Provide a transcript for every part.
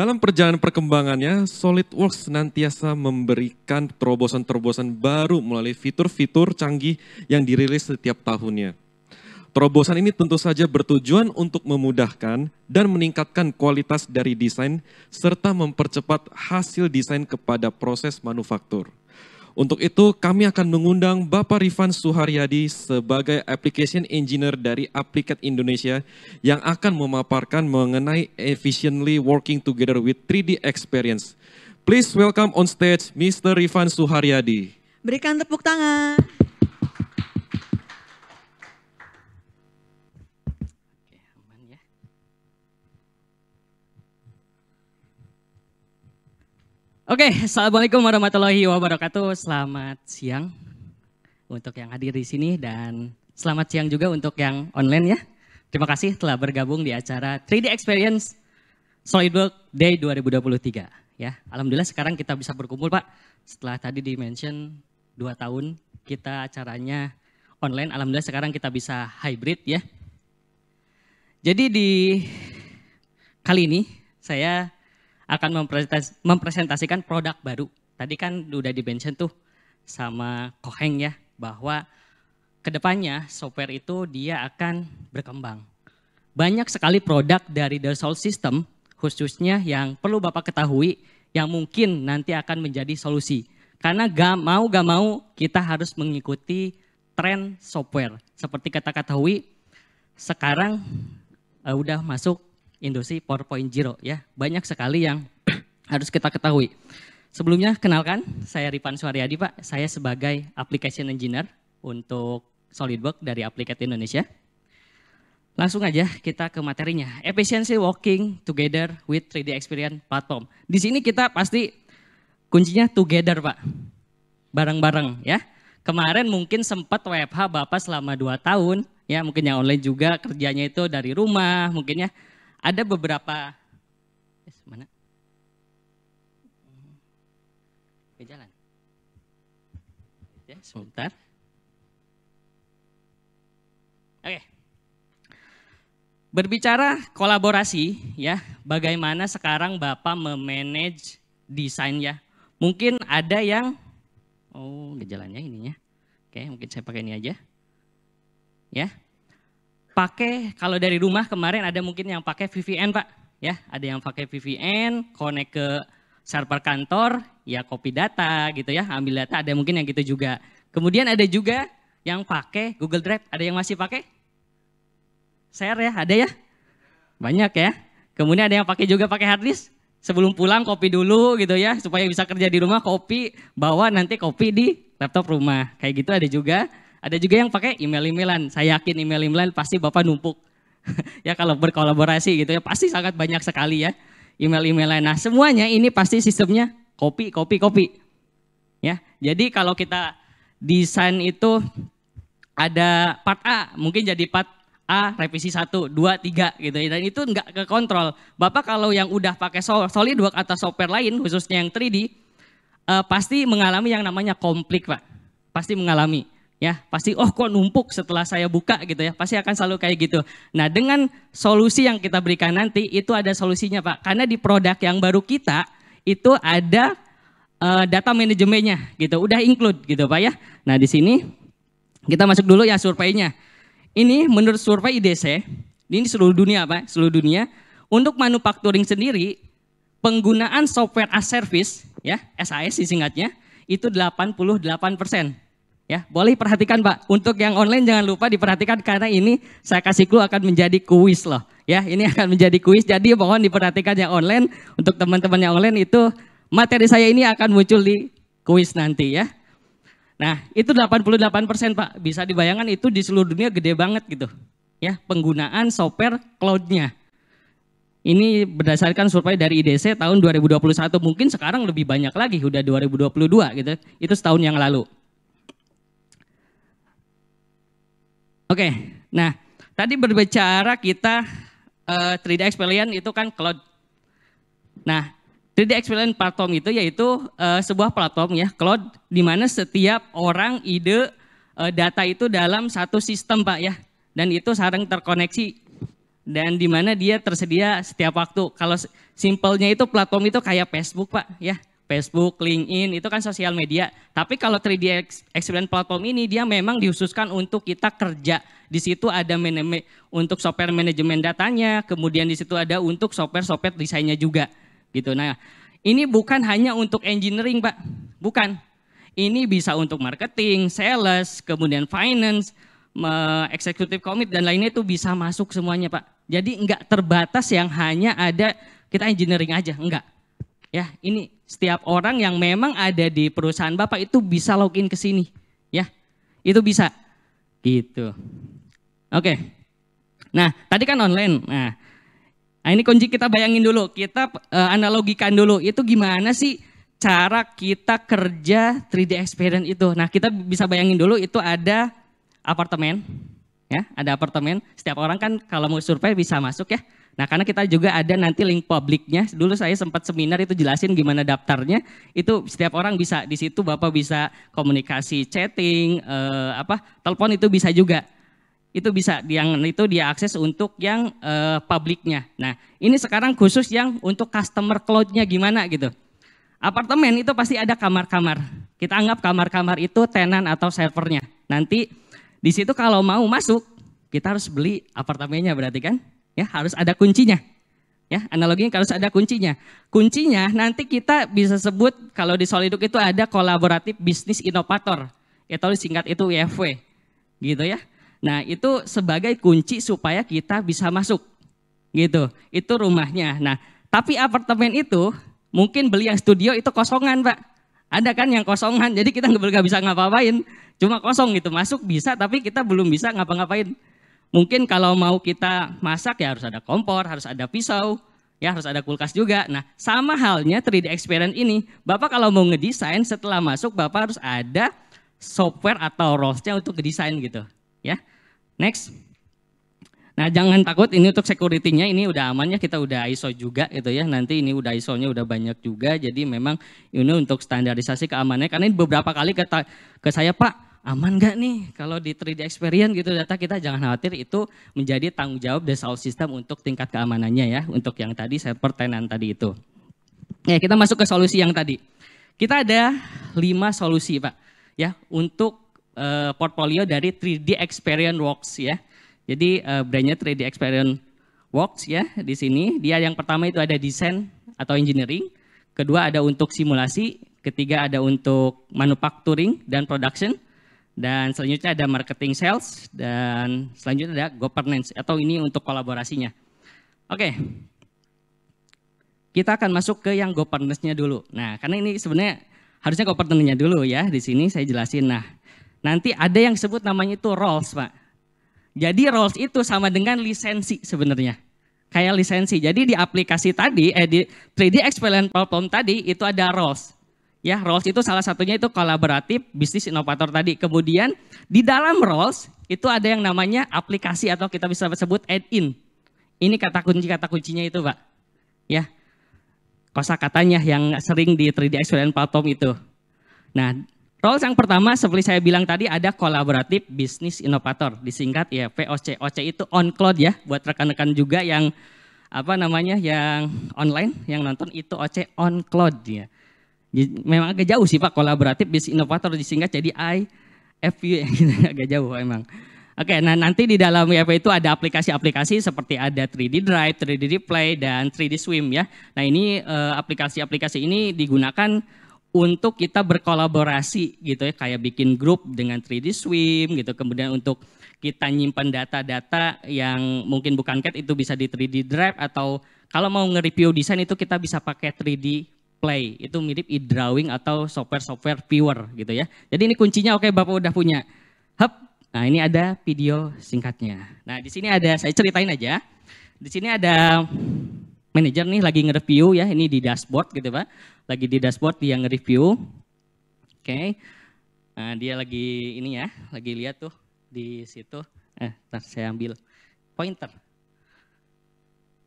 Dalam perjalanan perkembangannya, SolidWorks senantiasa memberikan terobosan-terobosan baru melalui fitur-fitur canggih yang dirilis setiap tahunnya. Terobosan ini tentu saja bertujuan untuk memudahkan dan meningkatkan kualitas dari desain serta mempercepat hasil desain kepada proses manufaktur. Untuk itu kami akan mengundang Bapak Rifan Suharyadi sebagai Application Engineer dari Applicat Indonesia yang akan memaparkan mengenai efficiently working together with 3D experience. Please welcome on stage Mr. Rifan Suharyadi. Berikan tepuk tangan. Oke, assalamualaikum warahmatullahi wabarakatuh. Selamat siang untuk yang hadir di sini dan selamat siang juga untuk yang online ya. Terima kasih telah bergabung di acara 3D Experience SolidWorks Day 2023 ya. Alhamdulillah sekarang kita bisa berkumpul Pak. Setelah tadi di-mention 2 tahun kita acaranya online, alhamdulillah sekarang kita bisa hybrid ya. Jadi di kali ini saya akan mempresentasikan produk baru. Tadi kan udah di-mention tuh sama Koheng ya, bahwa kedepannya software itu dia akan berkembang. Banyak sekali produk dari Dassault System khususnya yang perlu Bapak ketahui yang mungkin nanti akan menjadi solusi. Karena gak mau kita harus mengikuti tren software. Seperti kita ketahui sekarang udah masuk industri 4.0 ya, banyak sekali yang harus kita ketahui. Sebelumnya kenalkan, saya Rifan Suharyadi Pak, saya sebagai Application Engineer untuk SolidWorks dari Applicat Indonesia. Langsung aja kita ke materinya, Efficiency Working Together with 3D Experience Platform. Di sini kita pasti kuncinya together Pak, bareng-bareng ya. Kemarin mungkin sempat WFH Bapak selama 2 tahun, ya mungkin yang online juga kerjanya itu dari rumah mungkin ya. Ada beberapa, mana? Ke jalan. Ya, sebentar. Oke. Berbicara kolaborasi ya, bagaimana sekarang Bapak memanage desain ya. Mungkin ada yang, gejalanya ininya. Oke, mungkin saya pakai ini aja. Ya. Pakai kalau dari rumah kemarin ada mungkin yang pakai VPN Pak ya, ada yang pakai VPN connect ke server kantor ya, copy data gitu ya, ambil data, ada mungkin yang gitu juga. Kemudian ada juga yang pakai Google Drive, ada yang masih pakai share ya, ada ya, banyak ya. Kemudian ada yang pakai juga pakai hard disk, sebelum pulang copy dulu gitu ya, supaya bisa kerja di rumah, copy bawa nanti copy di laptop rumah, kayak gitu ada juga. Ada juga yang pakai email-emailan, saya yakin email-emailan pasti Bapak numpuk. Ya kalau berkolaborasi gitu ya, pasti sangat banyak sekali ya email-emailan. Nah semuanya ini pasti sistemnya copy. Ya, jadi kalau kita desain itu ada part A, mungkin jadi part A revisi 1, 2, 3 gitu ya. Dan itu enggak ke kontrol. Bapak kalau yang udah pakai SolidWorks atau software lain khususnya yang 3D, pasti mengalami yang namanya konflik Pak. Pasti mengalami. Ya, pasti kok numpuk setelah saya buka gitu ya, pasti akan selalu kayak gitu. Nah dengan solusi yang kita berikan nanti itu ada solusinya Pak, karena di produk yang baru kita itu ada data manajemennya gitu, udah include gitu Pak ya. Nah di sini kita masuk dulu ya surveinya. Ini menurut survei IDC, ini seluruh dunia Pak, seluruh dunia, untuk manufacturing sendiri penggunaan software as service ya, SAS singkatnya, itu 88%. Ya, boleh perhatikan Pak. Untuk yang online jangan lupa diperhatikan karena ini saya kasih clue akan menjadi kuis loh. Ya, ini akan menjadi kuis. Jadi mohon diperhatikan yang online. Untuk teman-teman yang online itu materi saya ini akan muncul di kuis nanti ya. Nah, itu 88% Pak. Bisa dibayangkan itu di seluruh dunia gede banget gitu. Ya, penggunaan software cloud-nya. Ini berdasarkan survei dari IDC tahun 2021. Mungkin sekarang lebih banyak lagi, udah 2022 gitu. Itu setahun yang lalu. Oke, nah tadi berbicara kita 3D Experience itu kan cloud. Nah 3D Experience platform itu yaitu sebuah platform ya cloud di mana setiap orang data itu dalam satu sistem Pak ya, dan itu saling terkoneksi dan di mana dia tersedia setiap waktu. Kalau simpelnya itu platform itu kayak Facebook Pak ya. Facebook, LinkedIn itu kan sosial media. Tapi kalau 3D Experience platform ini dia memang dikhususkan untuk kita kerja. Di situ ada untuk software manajemen datanya, kemudian di situ ada untuk software desainnya juga gitu. Nah, ini bukan hanya untuk engineering Pak. Bukan. Ini bisa untuk marketing, sales, kemudian finance, executive commit dan lainnya itu bisa masuk semuanya Pak. Jadi enggak terbatas yang hanya ada kita engineering aja, enggak. Ya, ini setiap orang yang memang ada di perusahaan Bapak itu bisa login ke sini, ya. Itu bisa. Gitu. Oke. Nah, tadi kan online. Nah, ini kunci kita bayangin dulu, kita analogikan dulu itu gimana sih cara kita kerja 3D Experience itu. Nah, kita bisa bayangin dulu itu ada apartemen, ya, ada apartemen. Setiap orang kan kalau mau survei bisa masuk ya. Nah, karena kita juga ada nanti link publiknya. Dulu saya sempat seminar itu jelasin gimana daftarnya. Itu setiap orang bisa di situ Bapak bisa komunikasi, chatting, telepon itu bisa juga. Itu bisa yang itu dia akses untuk yang publiknya. Nah, ini sekarang khusus yang untuk customer cloud-nya gimana gitu. Apartemen itu pasti ada kamar-kamar. Kita anggap kamar-kamar itu tenan atau servernya. Nanti di situ kalau mau masuk, kita harus beli apartemennya berarti kan? Ya, harus ada kuncinya. Ya, analoginya harus ada kuncinya. Kuncinya nanti kita bisa sebut kalau di Soliduk itu ada kolaboratif bisnis inovator. Atau disingkat itu WFW. Gitu ya. Nah, itu sebagai kunci supaya kita bisa masuk. Gitu. Itu rumahnya. Nah, tapi apartemen itu mungkin beli yang studio itu kosongan, Pak. Ada kan yang kosongan. Jadi kita nggak bisa ngapa-ngapain. Cuma kosong gitu. Masuk bisa tapi kita belum bisa ngapa-ngapain. Mungkin kalau mau kita masak ya harus ada kompor, harus ada pisau, ya harus ada kulkas juga. Nah, sama halnya 3D Experience ini. Bapak kalau mau ngedesain setelah masuk Bapak harus ada software atau roles-nya untuk ngedesain gitu, ya. Next. Nah, jangan takut ini untuk security-nya ini udah aman ya, kita udah ISO juga gitu ya. Nanti ini udah ISO-nya udah banyak juga. Jadi memang ini untuk standarisasi keamanannya karena ini beberapa kali kata ke saya, Pak, aman nggak nih kalau di 3D Experience gitu data kita, jangan khawatir, itu menjadi tanggung jawab Dassault System untuk tingkat keamanannya ya, untuk yang tadi server tenan tadi itu. Ya, kita masuk ke solusi yang tadi. Kita ada 5 solusi Pak ya untuk portfolio dari 3D Experience Works ya. Jadi brandnya 3D Experience Works ya di sini. Dia yang pertama itu ada desain atau engineering, kedua ada untuk simulasi, ketiga ada untuk manufacturing dan production. Dan selanjutnya ada marketing sales, dan selanjutnya ada governance, atau ini untuk kolaborasinya. Oke, kita akan masuk ke yang governance-nya dulu. Nah, karena ini sebenarnya harusnya governance-nya dulu ya, di sini saya jelasin. Nah, nanti ada yang disebut namanya itu roles, Pak. Jadi roles itu sama dengan lisensi sebenarnya. Kayak lisensi, jadi di aplikasi tadi, di 3D Experience Platform tadi, itu ada roles. Ya, roles itu salah satunya itu kolaboratif bisnis inovator tadi. Kemudian di dalam roles itu ada yang namanya aplikasi atau kita bisa sebut add-in. Ini kata kuncinya itu, Pak. Ya. Kosakatanya yang sering di 3D Experience Platform itu. Nah, roles yang pertama seperti saya bilang tadi ada kolaboratif bisnis inovator, disingkat ya VOC. OC itu on cloud ya, buat rekan-rekan juga yang yang online yang nonton itu OC on cloud ya. Memang agak jauh sih Pak, kolaboratif bisnis inovator disingkat jadi IFU agak jauh emang. Oke, nah nanti di dalam WFW itu ada aplikasi-aplikasi seperti ada 3D Drive, 3D Replay, dan 3D Swim ya. Nah ini aplikasi-aplikasi ini digunakan untuk kita berkolaborasi gitu ya, kayak bikin grup dengan 3D Swim gitu. Kemudian untuk kita nyimpan data-data yang mungkin bukan CAD itu bisa di 3D Drive, atau kalau mau nge-review desain itu kita bisa pakai 3D Play, itu mirip e-drawing atau software viewer gitu ya. Jadi ini kuncinya oke Bapak udah punya. Hup. Nah, ini ada video singkatnya. Nah, di sini ada, saya ceritain aja. Di sini ada manajer nih lagi nge-review ya, ini di dashboard gitu Pak. Lagi di dashboard dia nge-review. Oke. Nah, dia lagi ini ya, lagi lihat tuh di situ. Ntar saya ambil pointer.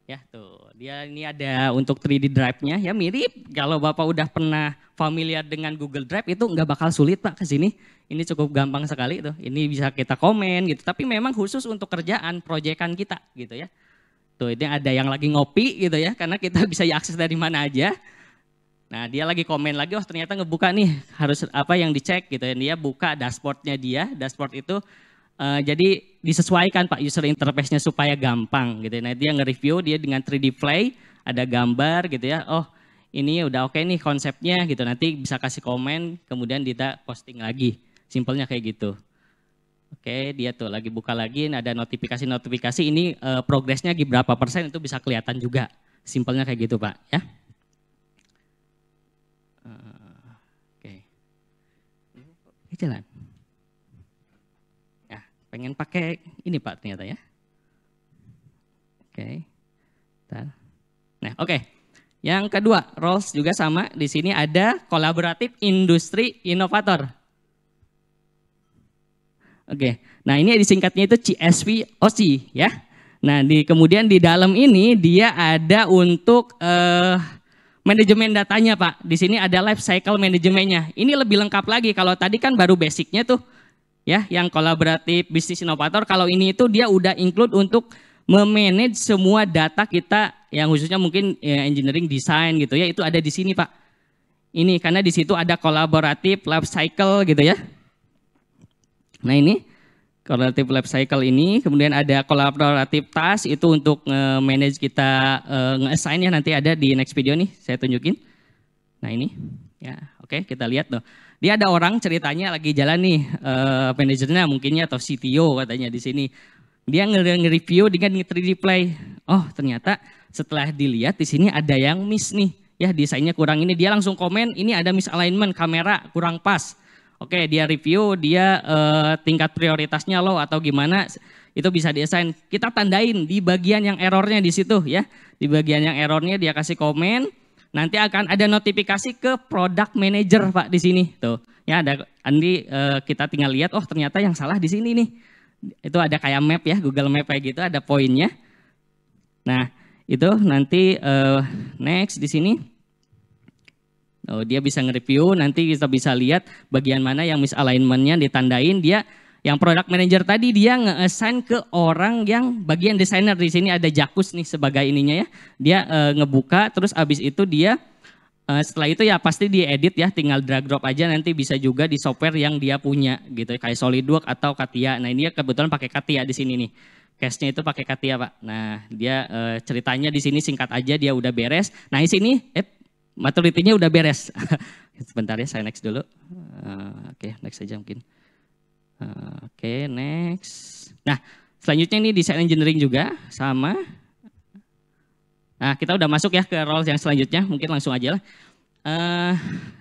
Ya tuh, dia ini ada untuk 3D Drive-nya ya, mirip kalau Bapak udah pernah familiar dengan Google Drive itu nggak bakal sulit Pak ke sini. Ini cukup gampang sekali tuh. Ini bisa kita komen gitu, tapi memang khusus untuk kerjaan proyekan kita gitu ya. Tuh, ini ada yang lagi ngopi gitu ya, karena kita bisa akses dari mana aja. Nah, dia lagi komen lagi, oh ternyata ngebuka nih, harus apa yang dicek gitu ya. Dia buka dashboardnya dia, dashboard itu jadi disesuaikan Pak user interface-nya supaya gampang gitu ya. Nah, dia nge-review, dia dengan 3D Play, ada gambar gitu ya. Oh, ini udah oke nih konsepnya gitu. Nanti bisa kasih komen, kemudian kita posting lagi. Simpelnya kayak gitu. Oke, dia tuh lagi buka lagi, nah ada notifikasi-notifikasi ini progresnya berapa persen itu bisa kelihatan juga. Simpelnya kayak gitu Pak ya. Oke. Ini jalan. Ya, pengen pakai ini Pak ternyata ya. Oke. Nah, oke. Yang kedua, roles juga sama. Di sini ada kolaboratif industri inovator. Oke, nah ini disingkatnya itu CSV-OC ya. Nah kemudian di dalam ini dia ada untuk manajemen datanya Pak. Di sini ada life cycle manajemennya. Ini lebih lengkap lagi. Kalau tadi kan baru basicnya tuh ya, yang kolaboratif bisnis inovator. Kalau ini itu dia udah include untuk memanage semua data kita yang khususnya mungkin ya, engineering design gitu ya. Itu ada di sini Pak. Ini karena di situ ada kolaboratif life cycle gitu ya. Nah ini kolaboratif life cycle ini, kemudian ada kolaboratif task itu untuk manage kita nge-assign ya, nanti ada di next video nih saya tunjukin. Nah ini ya oke, kita lihat tuh. Dia ada orang ceritanya lagi jalan nih manajernya mungkinnya atau CTO katanya di sini. Dia nge-review dengan 3D Play. Oh ternyata setelah dilihat di sini ada yang miss nih. Ya desainnya kurang ini, dia langsung komen ini ada misalignment kamera kurang pas. Oke, dia review, dia tingkat prioritasnya low atau gimana, itu bisa di-assign. Kita tandain di bagian yang errornya di situ ya. Di bagian yang errornya dia kasih komen, nanti akan ada notifikasi ke product manager Pak di sini. Tuh, ya ada nanti kita tinggal lihat, oh ternyata yang salah di sini nih. Itu ada kayak map ya, Google Map kayak gitu, ada poinnya. Nah, itu nanti next di sini. Oh, dia bisa nge-review, nanti kita bisa lihat bagian mana yang misalignment-nya ditandain. Dia yang product manager tadi dia nge-assign ke orang yang bagian desainer. Di sini ada Jakus nih sebagai ininya ya. Dia ngebuka terus abis itu dia setelah itu ya pasti diedit ya, tinggal drag drop aja, nanti bisa juga di software yang dia punya gitu kayak SolidWorks atau CATIA. Nah, ini kebetulan pakai CATIA di sini nih. Case-nya itu pakai CATIA, Pak. Nah, dia ceritanya di sini singkat aja, dia udah beres. Nah, di sini maturity-nya udah beres. Sebentar ya, saya next dulu. Oke, next aja mungkin. Oke, next. Nah, selanjutnya ini design engineering juga sama. Nah, kita udah masuk ya ke role yang selanjutnya, mungkin langsung aja lah.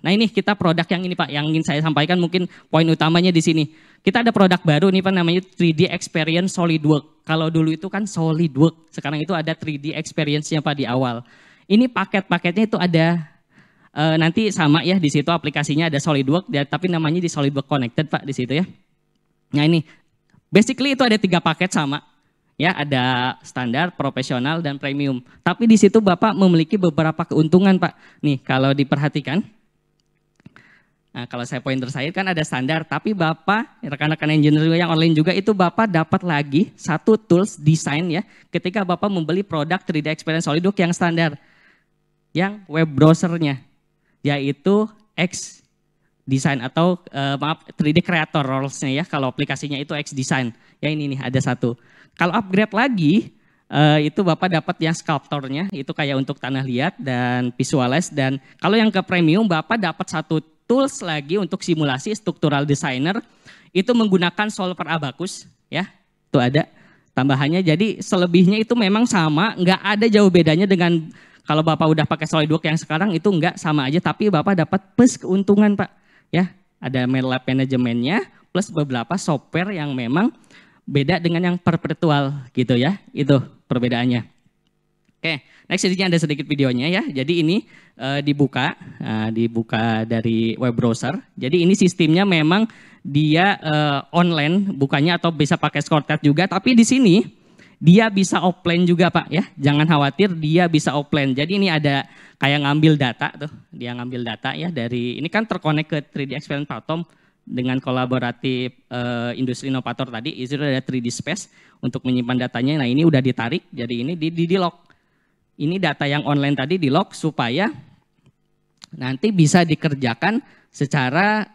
Nah, ini kita produk yang ini Pak, yang ingin saya sampaikan mungkin poin utamanya di sini. Kita ada produk baru nih Pak, namanya 3D Experience SolidWorks. Kalau dulu itu kan SolidWorks, sekarang itu ada 3D Experience-nya Pak di awal. Ini paket-paketnya itu ada nanti sama ya, di situ aplikasinya ada SolidWorks, tapi namanya di SolidWorks Connected Pak di situ ya. Nah ini, basically itu ada 3 paket sama, ya ada standar, profesional dan premium. Tapi di situ Bapak memiliki beberapa keuntungan Pak. Nih kalau diperhatikan, nah kalau saya pointer saya kan ada standar, tapi Bapak rekan-rekan engineer yang online juga itu Bapak dapat lagi satu tools desain ya, ketika Bapak membeli produk 3D Experience SolidWorks yang standar. Yang web browsernya yaitu X Design atau 3D Creator roles-nya ya, kalau aplikasinya itu X Design. Ya ini nih ada satu. Kalau upgrade lagi itu Bapak dapat yang sculptornya, itu kayak untuk tanah liat dan visualize, dan kalau yang ke premium Bapak dapat satu tools lagi untuk simulasi structural designer, itu menggunakan solver Abacus ya. Itu ada tambahannya, jadi selebihnya itu memang sama, nggak ada jauh bedanya dengan kalau Bapak udah pakai SolidWorks yang sekarang, itu enggak, sama aja, tapi Bapak dapat plus keuntungan Pak. Ya, ada lab manajemennya plus beberapa software yang memang beda dengan yang perpetual gitu ya. Itu perbedaannya. Oke, next ini ada sedikit videonya ya. Jadi ini dibuka dari web browser. Jadi ini sistemnya memang dia online bukanya atau bisa pakai shortcut juga, tapi di sini dia bisa offline juga Pak ya, jangan khawatir, dia bisa offline. Jadi ini ada kayak ngambil data tuh, dia ngambil data ya dari, ini kan terkonek ke 3D Experience Platform dengan kolaboratif industri inovator tadi, itu ada 3D Space untuk menyimpan datanya. Nah ini udah ditarik, jadi ini di lock. Ini data yang online tadi di lock supaya nanti bisa dikerjakan secara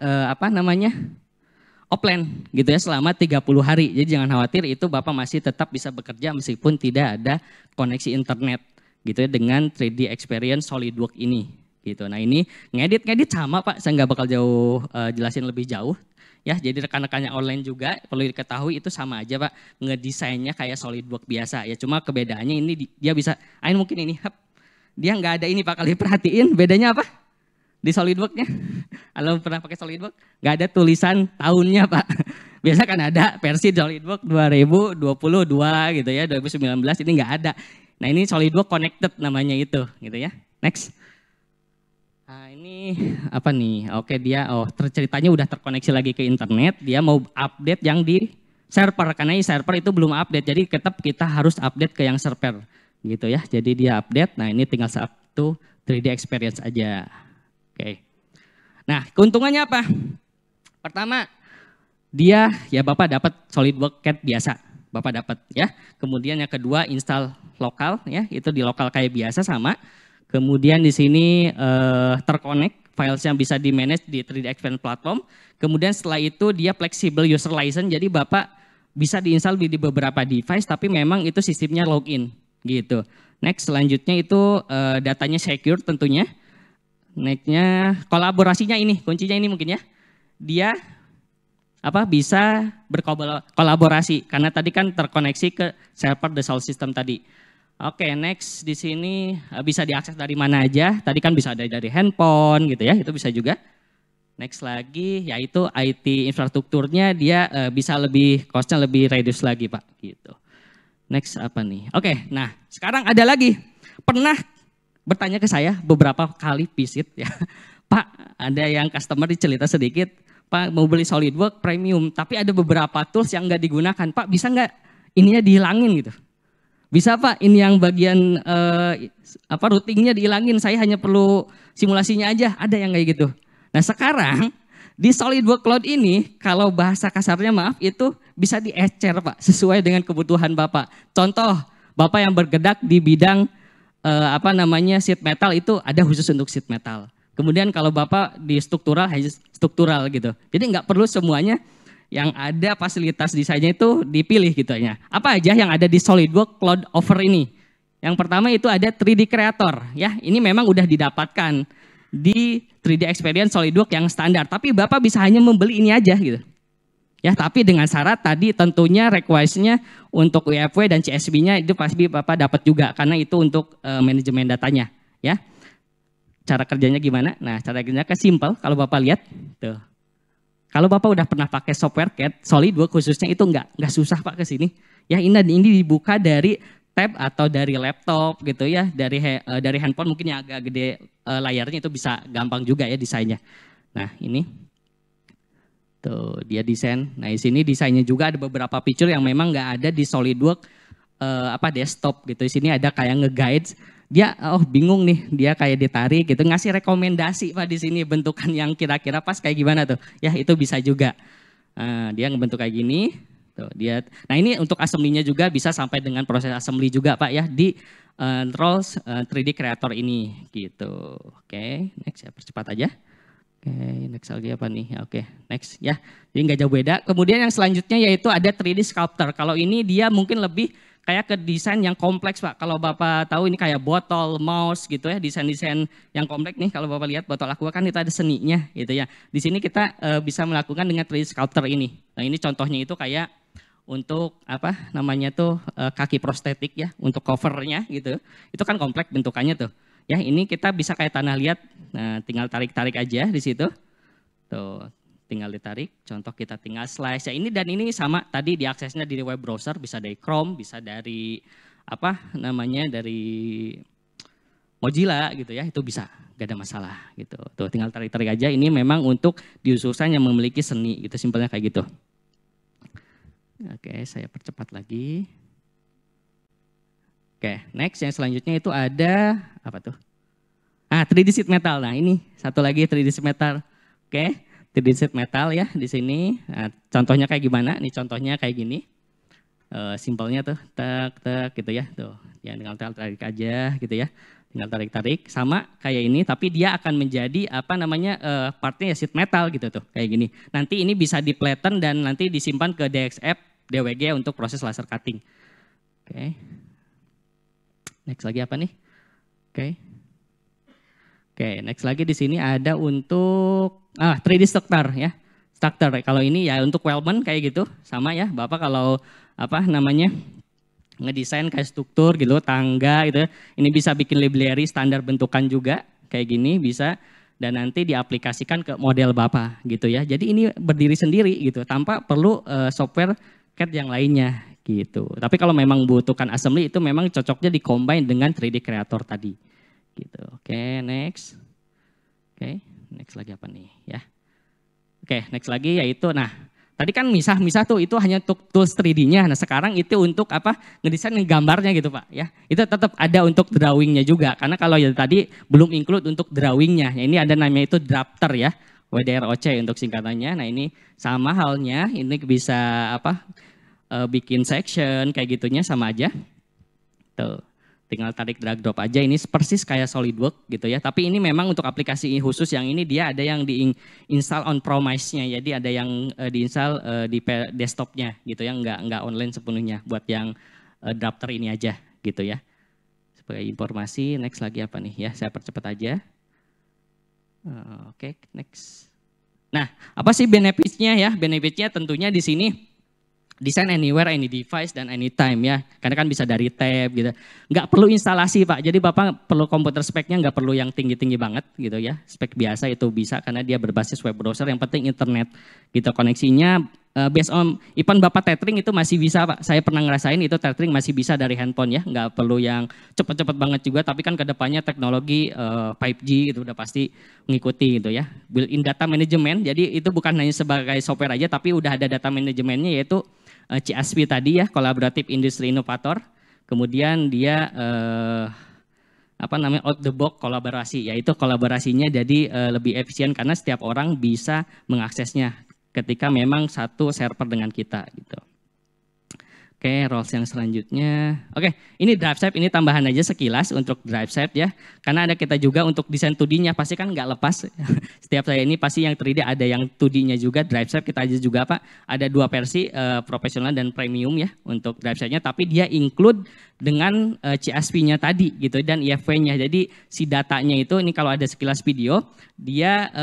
offline gitu ya selama 30 hari. Jadi jangan khawatir, itu Bapak masih tetap bisa bekerja meskipun tidak ada koneksi internet gitu ya dengan 3D Experience SolidWorks ini gitu. Nah ini ngedit sama Pak, saya nggak bakal jauh jelasin lebih jauh ya. Jadi rekan-rekannya online juga perlu diketahui itu sama aja Pak, ngedesainnya kayak SolidWorks biasa ya. Cuma kebedaannya ini dia bisa, mungkin ini dia nggak ada ini Pak, kali perhatiin bedanya apa? Di SolidWorks-nya, kalau pernah pakai SolidWorks, nggak ada tulisan tahunnya Pak. Biasa kan ada versi SolidWorks 2022 gitu ya, 2019 ini nggak ada. Nah ini SolidWorks Connected namanya itu gitu ya. Next. Nah ini apa nih, oke dia, ceritanya udah terkoneksi lagi ke internet, dia mau update yang di server, karena ini server itu belum update, jadi tetap kita harus update ke yang server gitu ya. Jadi dia update, nah ini tinggal satu 3D Experience aja. Oke. Nah, keuntungannya apa? Pertama, dia ya Bapak dapat SolidWorks CAD biasa, Bapak dapat ya. Kemudian yang kedua install lokal ya, itu di lokal kayak biasa sama. Kemudian di sini terkonek, filesnya bisa di manage di 3D Experience platform. Kemudian setelah itu dia flexible user license, jadi Bapak bisa diinstal di beberapa device, tapi memang itu sistemnya login gitu. Next, selanjutnya itu datanya secure tentunya. Nextnya kolaborasinya ini, kuncinya ini mungkin ya. Dia bisa berkolaborasi karena tadi kan terkoneksi ke server Dassault System tadi. Oke, next di sini bisa diakses dari mana aja. Tadi kan bisa dari handphone gitu ya, itu bisa juga. Next lagi yaitu IT infrastrukturnya dia bisa lebih costnya lebih reduce lagi Pak gitu. Next apa nih? Oke, nah sekarang ada lagi. Pernah bertanya ke saya beberapa kali visit ya, Pak ada yang customer dicerita sedikit, Pak mau beli SolidWorks premium tapi ada beberapa tools yang nggak digunakan, Pak bisa nggak ininya dihilangin gitu? Bisa Pak, ini yang bagian routingnya dihilangin, saya hanya perlu simulasinya aja, ada yang kayak gitu. Nah sekarang di SolidWorks Cloud ini kalau bahasa kasarnya maaf itu bisa diecer Pak sesuai dengan kebutuhan Bapak. Contoh Bapak yang bergerak di bidang sheet metal itu ada khusus untuk sheet metal. Kemudian kalau Bapak di struktural gitu. Jadi nggak perlu semuanya yang ada fasilitas desainnya itu dipilih gitu ya. Apa aja yang ada di SolidWorks Cloud Offer ini? Yang pertama itu ada 3D Creator ya. Ini memang udah didapatkan di 3D Experience SolidWorks yang standar. Tapi Bapak bisa hanya membeli ini aja gitu. Ya, tapi dengan syarat tadi tentunya request-nya untuk UFW dan CSV-nya itu pasti Bapak dapat juga karena itu untuk manajemen datanya, ya. Cara kerjanya gimana? Nah, cara kerjanya simple kalau Bapak lihat tuh. Kalau Bapak udah pernah pakai software CAD SolidWorks khususnya itu enggak susah Pak ke sini. Ya, ini dibuka dari tab atau dari laptop gitu ya, dari handphone mungkin yang agak gede layarnya itu bisa gampang juga ya desainnya. Nah, ini tuh dia desain. Nah di sini desainnya juga ada beberapa feature yang memang nggak ada di SolidWorks desktop gitu. Di sini ada kayak nge-guide. Dia bingung nih, dia kayak ditarik gitu, ngasih rekomendasi Pak di sini bentukan yang kira-kira pas kayak gimana tuh. Ya itu bisa juga. Dia ngebentuk kayak gini. Tuh dia. Nah ini untuk assembly-nya juga bisa sampai dengan proses assembly juga Pak ya di Rolls 3D Creator ini gitu. Oke, next ya percepat aja. Oke, next lagi apa nih? Oke, next ya. Jadi nggak jauh beda. Kemudian yang selanjutnya yaitu ada 3D Sculptor. Kalau ini dia mungkin lebih kayak ke desain yang kompleks Pak. Kalau Bapak tahu ini kayak botol, mouse gitu ya, desain-desain yang kompleks nih. Kalau Bapak lihat botol Aqua kan itu ada seninya gitu ya. Di sini kita bisa melakukan dengan 3D Sculptor ini. Nah ini contohnya itu kayak untuk kaki prostetik ya, untuk covernya gitu. Itu kan kompleks bentukannya tuh. Ya ini kita bisa kayak tanah liat, nah tinggal tarik-tarik aja di situ. Tuh, tinggal ditarik, contoh kita tinggal slice. Ya ini dan ini sama tadi diaksesnya di web browser, bisa dari Chrome, bisa dari dari Mozilla gitu ya, itu bisa, gak ada masalah gitu. Tuh tinggal tarik-tarik aja, ini memang untuk diusulkan yang memiliki seni gitu, simpelnya kayak gitu. Oke, saya percepat lagi. Oke, next yang selanjutnya itu ada apa tuh? 3D sheet metal. Nah, ini satu lagi 3D sheet metal. Oke, 3D sheet metal ya di sini. Nah, contohnya kayak gimana? Nih contohnya kayak gini. Simpelnya tuh tek gitu ya. Tuh, ya tinggal tarik aja gitu ya. Tinggal tarik-tarik sama kayak ini, tapi dia akan menjadi apa namanya partnya ya sheet metal gitu tuh kayak gini. Nanti ini bisa di flatten dan nanti disimpan ke DXF, DWG untuk proses laser cutting. Oke. Next lagi apa nih? Oke, next lagi di sini ada untuk 3D structure ya. Structure kalau ini ya untuk weldment kayak gitu sama ya. Bapak kalau apa namanya ngedesain kayak struktur gitu, tangga gitu. Ini bisa bikin library standar bentukan juga kayak gini bisa dan nanti diaplikasikan ke model Bapak gitu ya. Jadi ini berdiri sendiri gitu tanpa perlu software CAD yang lainnya gitu. Tapi kalau memang butuhkan assembly itu memang cocoknya di-combine dengan 3D Creator tadi. Gitu. Oke, next. Oke, next lagi apa nih ya? Oke, next lagi yaitu nah, tadi kan misah-misah tuh itu hanya untuk tools 3D-nya. Nah, sekarang itu untuk apa? Ngedesain gambarnya gitu, Pak, ya. Itu tetap ada untuk drawing-nya juga karena kalau ya tadi belum include untuk drawing-nya. Ya, ini ada namanya itu drafter ya. WDROC untuk singkatannya. Nah, ini sama halnya ini bisa apa? Bikin section kayak gitunya sama aja. Tuh. Tinggal tarik drag drop aja, ini persis kayak SolidWorks gitu ya. Tapi ini memang untuk aplikasi khusus yang ini dia ada yang di-install on-premise-nya. Jadi ada yang di-install di desktop-nya gitu ya, nggak online sepenuhnya buat yang drafter ini aja gitu ya. Sebagai informasi, next lagi apa nih ya, saya percepat aja. Oke, next. Nah, apa sih benefit-nya ya? Benefit-nya tentunya di sini design anywhere, any device, dan anytime ya. Karena kan bisa dari tab gitu. Nggak perlu instalasi Pak, jadi Bapak perlu komputer speknya nggak perlu yang tinggi-tinggi banget gitu ya. Spek biasa itu bisa karena dia berbasis web browser, yang penting internet gitu. Koneksinya based on, even Bapak tethering itu masih bisa Pak. Saya pernah ngerasain itu tethering masih bisa dari handphone ya. Nggak perlu yang cepet-cepet banget juga, tapi kan kedepannya teknologi 5G itu udah pasti mengikuti gitu ya. Built-in data management, jadi itu bukan hanya sebagai software aja, tapi udah ada data manajemennya yaitu CSP tadi ya, Collaborative Industry Innovator. Kemudian dia apa namanya out the box kolaborasi, yaitu kolaborasinya jadi lebih efisien karena setiap orang bisa mengaksesnya ketika memang satu server dengan kita gitu. Oke, roles yang selanjutnya. Oke, ini drive shape, ini tambahan aja sekilas untuk drive shape ya. Karena ada kita juga untuk desain 2D-nya, pasti kan nggak lepas. Setiap saya ini pasti yang 3D ada yang 2D-nya juga, drive shape kita aja juga Pak. Ada dua versi, profesional dan premium ya untuk drive shape-nya. Tapi dia include dengan CSP-nya tadi gitu dan IFV-nya. Jadi si datanya itu, ini kalau ada sekilas video, dia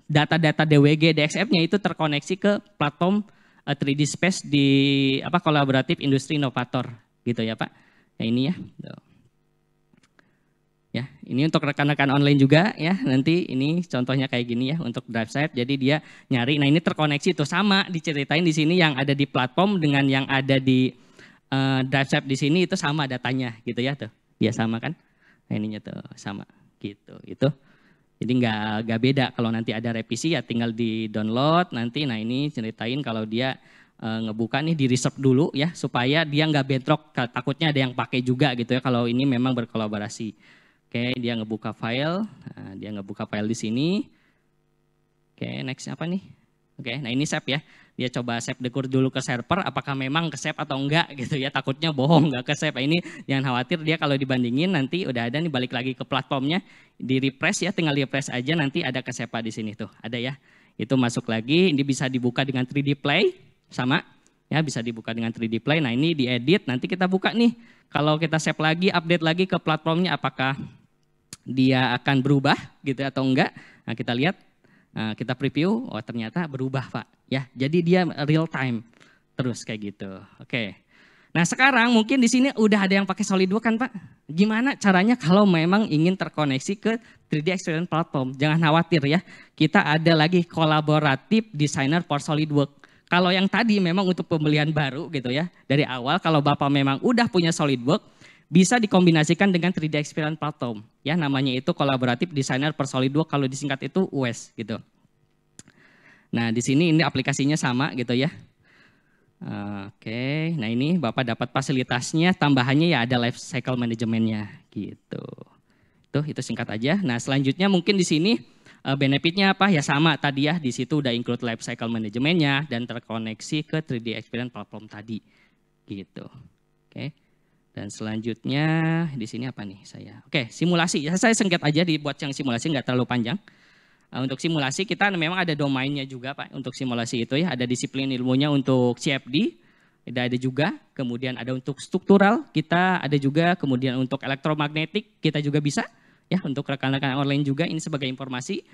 data-data DWG, DXF-nya itu terkoneksi ke platform 3D Space di apa Collaborative Industry Innovator gitu ya Pak. Ya ini ya. Ya, ini untuk rekan-rekan online juga ya. Nanti ini contohnya kayak gini ya untuk drive shape. Jadi dia nyari. Nah, ini terkoneksi itu sama diceritain di sini yang ada di platform dengan yang ada di drive shape di sini itu sama datanya gitu ya tuh. Dia sama kan? Nah, ininya tuh sama gitu. Itu. Jadi nggak beda, kalau nanti ada revisi ya tinggal di download nanti. Nah ini ceritain kalau dia ngebuka nih di reserve dulu ya supaya dia nggak bentrok, takutnya ada yang pakai juga gitu ya kalau ini memang berkolaborasi. Oke, dia ngebuka file, nah, dia ngebuka file di sini. Oke, next apa nih? Oke, nah ini save ya. Dia coba save dekur dulu ke server, apakah memang ke save atau enggak gitu ya. Takutnya bohong nggak ke save. Ini jangan khawatir, dia kalau dibandingin nanti udah ada nih balik lagi ke platformnya. Di refresh ya, tinggal di refresh aja nanti ada ke save di sini tuh. Ada ya. Itu masuk lagi, ini bisa dibuka dengan 3D Play sama ya, bisa dibuka dengan 3D Play. Nah, ini diedit, nanti kita buka nih. Kalau kita save lagi, update lagi ke platformnya apakah dia akan berubah gitu atau enggak. Nah, kita lihat. Nah, kita preview, oh ternyata berubah Pak. Ya, jadi dia real time terus kayak gitu. Oke. Nah sekarang mungkin di sini udah ada yang pakai SolidWorks kan Pak? Gimana caranya kalau memang ingin terkoneksi ke 3D Experience Platform? Jangan khawatir ya, kita ada lagi Collaborative Designer for SolidWorks. Kalau yang tadi memang untuk pembelian baru gitu ya, dari awal kalau Bapak memang udah punya SolidWorks, bisa dikombinasikan dengan 3D Experience Platform. Ya, namanya itu Collaborative Designer for SolidWorks, kalau disingkat itu UES gitu. Nah, di sini ini aplikasinya sama gitu ya. Oke, nah ini Bapak dapat fasilitasnya, tambahannya ya ada life cycle manajemennya gitu. Itu singkat aja. Nah, selanjutnya mungkin di sini Benefitnya apa? Ya sama tadi ya, di situ udah include life cycle manajemennya dan terkoneksi ke 3D Experience Platform tadi. Gitu. Oke. Dan selanjutnya di sini apa nih saya? Oke, simulasi. Ya, saya singkat aja dibuat yang simulasi nggak terlalu panjang. Untuk simulasi kita memang ada domainnya juga Pak untuk simulasi itu ya. Ada disiplin ilmunya untuk CFD, ada juga. Kemudian ada untuk struktural, kita ada juga. Kemudian untuk elektromagnetik kita juga bisa. Ya, untuk rekan-rekan online juga ini sebagai informasi.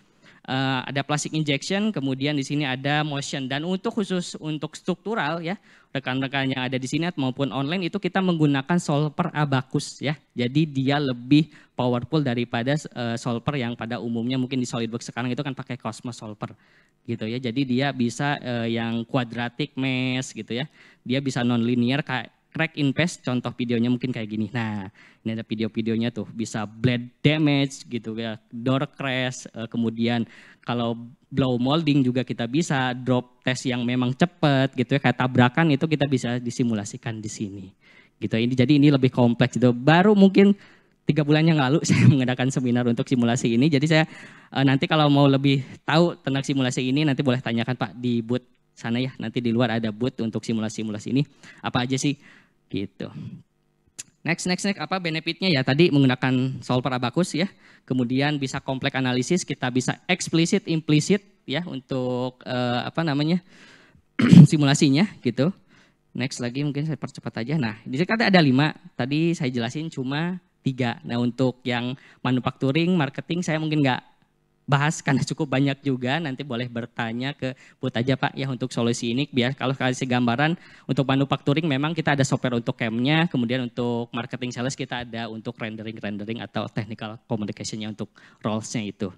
Ada plastic injection, kemudian di sini ada motion, dan untuk khusus untuk struktural ya rekan-rekan yang ada di sini maupun online itu kita menggunakan solver Abaqus ya. Jadi dia lebih powerful daripada solver yang pada umumnya mungkin di SolidWorks sekarang itu kan pakai Cosmos solver gitu ya. Jadi dia bisa yang quadratic mesh gitu ya. Dia bisa non-linear kayak crack in paste, contoh videonya mungkin kayak gini. Nah, ini ada video-videonya tuh, bisa blade damage gitu ya, door crash, kemudian kalau blow molding juga kita bisa, drop test yang memang cepat gitu ya, kayak tabrakan itu kita bisa disimulasikan di sini. Gitu. Jadi ini lebih kompleks itu. Baru mungkin 3 bulan yang lalu saya mengadakan seminar untuk simulasi ini. Jadi saya nanti kalau mau lebih tahu tentang simulasi ini nanti boleh tanyakan Pak di booth sana ya. Nanti di luar ada booth untuk simulasi-simulasi ini. Apa aja sih? Gitu. Next apa benefitnya ya tadi menggunakan solver Abaqus ya. Kemudian bisa kompleks analisis, kita bisa explicit, implicit ya untuk simulasinya gitu. Next lagi mungkin saya percepat aja. Nah, di sini ada 5. Tadi saya jelasin cuma 3. Nah, untuk yang manufacturing, marketing saya mungkin nggak bahas karena cukup banyak juga. Nanti boleh bertanya ke booth aja Pak ya untuk solusi ini. Biar kalau kasih gambaran untuk manufacturing memang kita ada software untuk CAM-nya, kemudian untuk marketing sales kita ada untuk rendering atau technical communication-nya untuk roles-nya itu.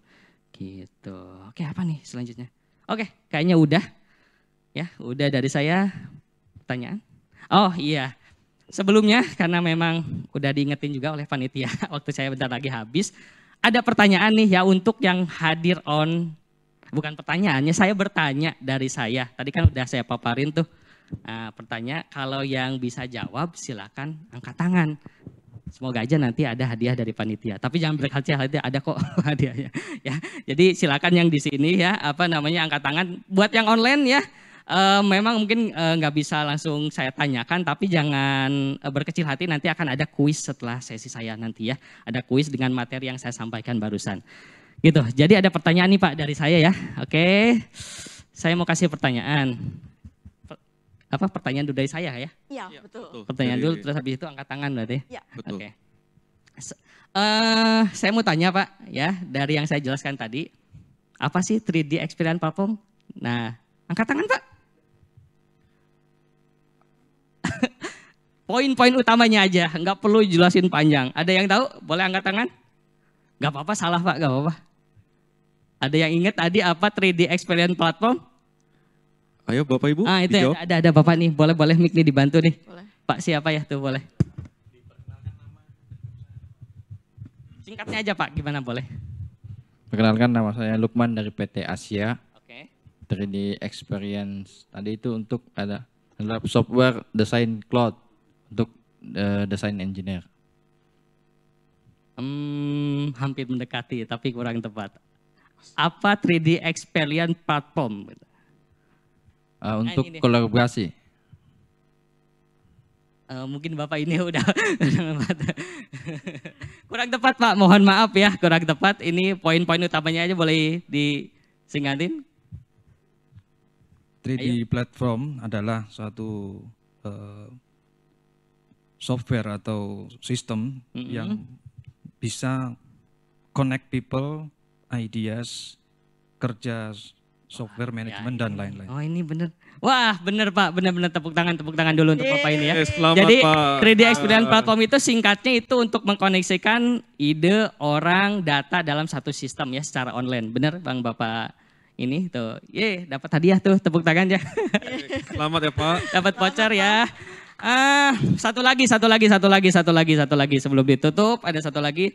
Gitu. Oke, apa nih selanjutnya? Oke, kayaknya udah. Ya, udah dari saya. Pertanyaan? Oh iya. Sebelumnya karena memang udah diingetin juga oleh panitia waktu saya bentar lagi habis. Ada pertanyaan nih ya untuk yang hadir bukan pertanyaannya, saya bertanya dari saya. Tadi kan udah saya paparin tuh. Nah, pertanyaan, kalau yang bisa jawab silakan angkat tangan. Semoga aja nanti ada hadiah dari panitia. Tapi jangan berkecil-hati, ada kok hadiahnya. Ya, jadi silakan yang di sini ya, angkat tangan. Buat yang online ya, memang mungkin nggak bisa langsung saya tanyakan, tapi jangan berkecil hati, nanti akan ada kuis setelah sesi saya nanti ya. Ada kuis dengan materi yang saya sampaikan barusan. Gitu, jadi ada pertanyaan nih Pak dari saya ya. Oke, saya mau kasih pertanyaan. Pertanyaan dulu dari saya ya? Iya, betul. Pertanyaan dulu, terus habis itu angkat tangan berarti? Iya. Betul. Oke. Saya mau tanya Pak ya, dari yang saya jelaskan tadi, apa sih 3D Experience Platform? Nah, angkat tangan Pak. Poin-poin utamanya aja, nggak perlu jelasin panjang. Ada yang tahu? Boleh angkat tangan? Nggak apa-apa, salah Pak, nggak apa-apa. Ada yang ingat tadi apa 3D Experience Platform? Ayo Bapak Ibu, Itu dijawab. ada Bapak nih, boleh mic nih dibantu nih. Boleh. Pak siapa ya tuh boleh? Singkatnya aja Pak, gimana boleh? Perkenalkan, nama saya Lukman dari PT Asia. Oke. 3D Experience tadi itu untuk adalah software desain cloud untuk desain engineer. Hampir mendekati tapi kurang tepat. Apa 3D Experience Platform? Untuk ini. kolaborasi. Mungkin Bapak ini udah kurang tepat Pak, mohon maaf ya, kurang tepat. Ini poin-poin utamanya aja boleh disingkatin. 3D platform adalah suatu software atau sistem yang bisa connect people, ideas, kerja, software manajemen dan lain-lain. Oh ini bener. Wah bener Pak, bener-bener tepuk tangan dulu untuk Bapak ini ya. Selamat Jadi Pak. 3D Experience Platform itu singkatnya itu untuk mengkoneksikan ide, orang, data dalam satu sistem ya secara online. Bener Bang Bapak ini tuh. Dapat hadiah tuh, tepuk tangan ya. Selamat ya Pak. Dapat voucher ya. Satu lagi sebelum ditutup ada satu lagi.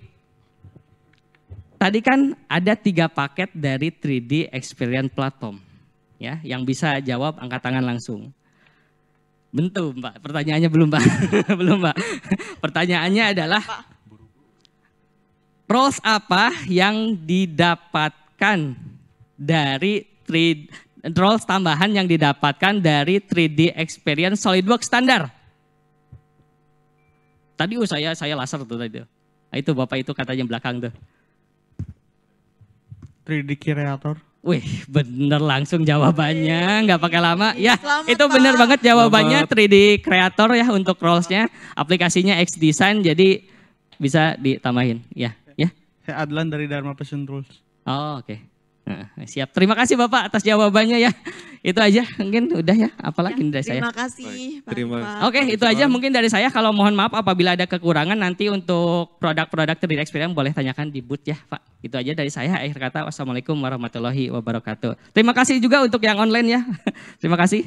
Tadi kan ada 3 paket dari 3D Experience Platform ya, yang bisa jawab angkat tangan langsung. Bentuk Mbak, pertanyaannya belum Mbak. Belum Mbak. Pertanyaannya adalah roles apa yang didapatkan didapatkan dari roles tambahan yang didapatkan dari 3D Experience SolidWorks standar. Tadi saya laser tuh tadi. Nah, itu Bapak itu katanya belakang tuh. 3D Creator. Wih, bener langsung jawabannya, nggak pakai lama. Ya, Selamat, itu bener Pak. banget jawabannya. 3D Creator ya untuk roles-nya. Aplikasinya X-Design, jadi bisa ditambahin. Ya. Saya Adlan dari Dharma Passion Tools. Oh, oke. Nah, siap. Terima kasih Bapak atas jawabannya ya. Itu aja mungkin udah ya. Apalagi dari saya. Terima kasih. Pak Terima Ivan. Oke, itu aja mungkin dari saya. Kalau mohon maaf apabila ada kekurangan nanti untuk produk-produk 3D Experience boleh tanyakan di booth ya, Pak. Itu aja dari saya. Akhir kata, wassalamualaikum warahmatullahi wabarakatuh. Terima kasih juga untuk yang online ya. Terima kasih.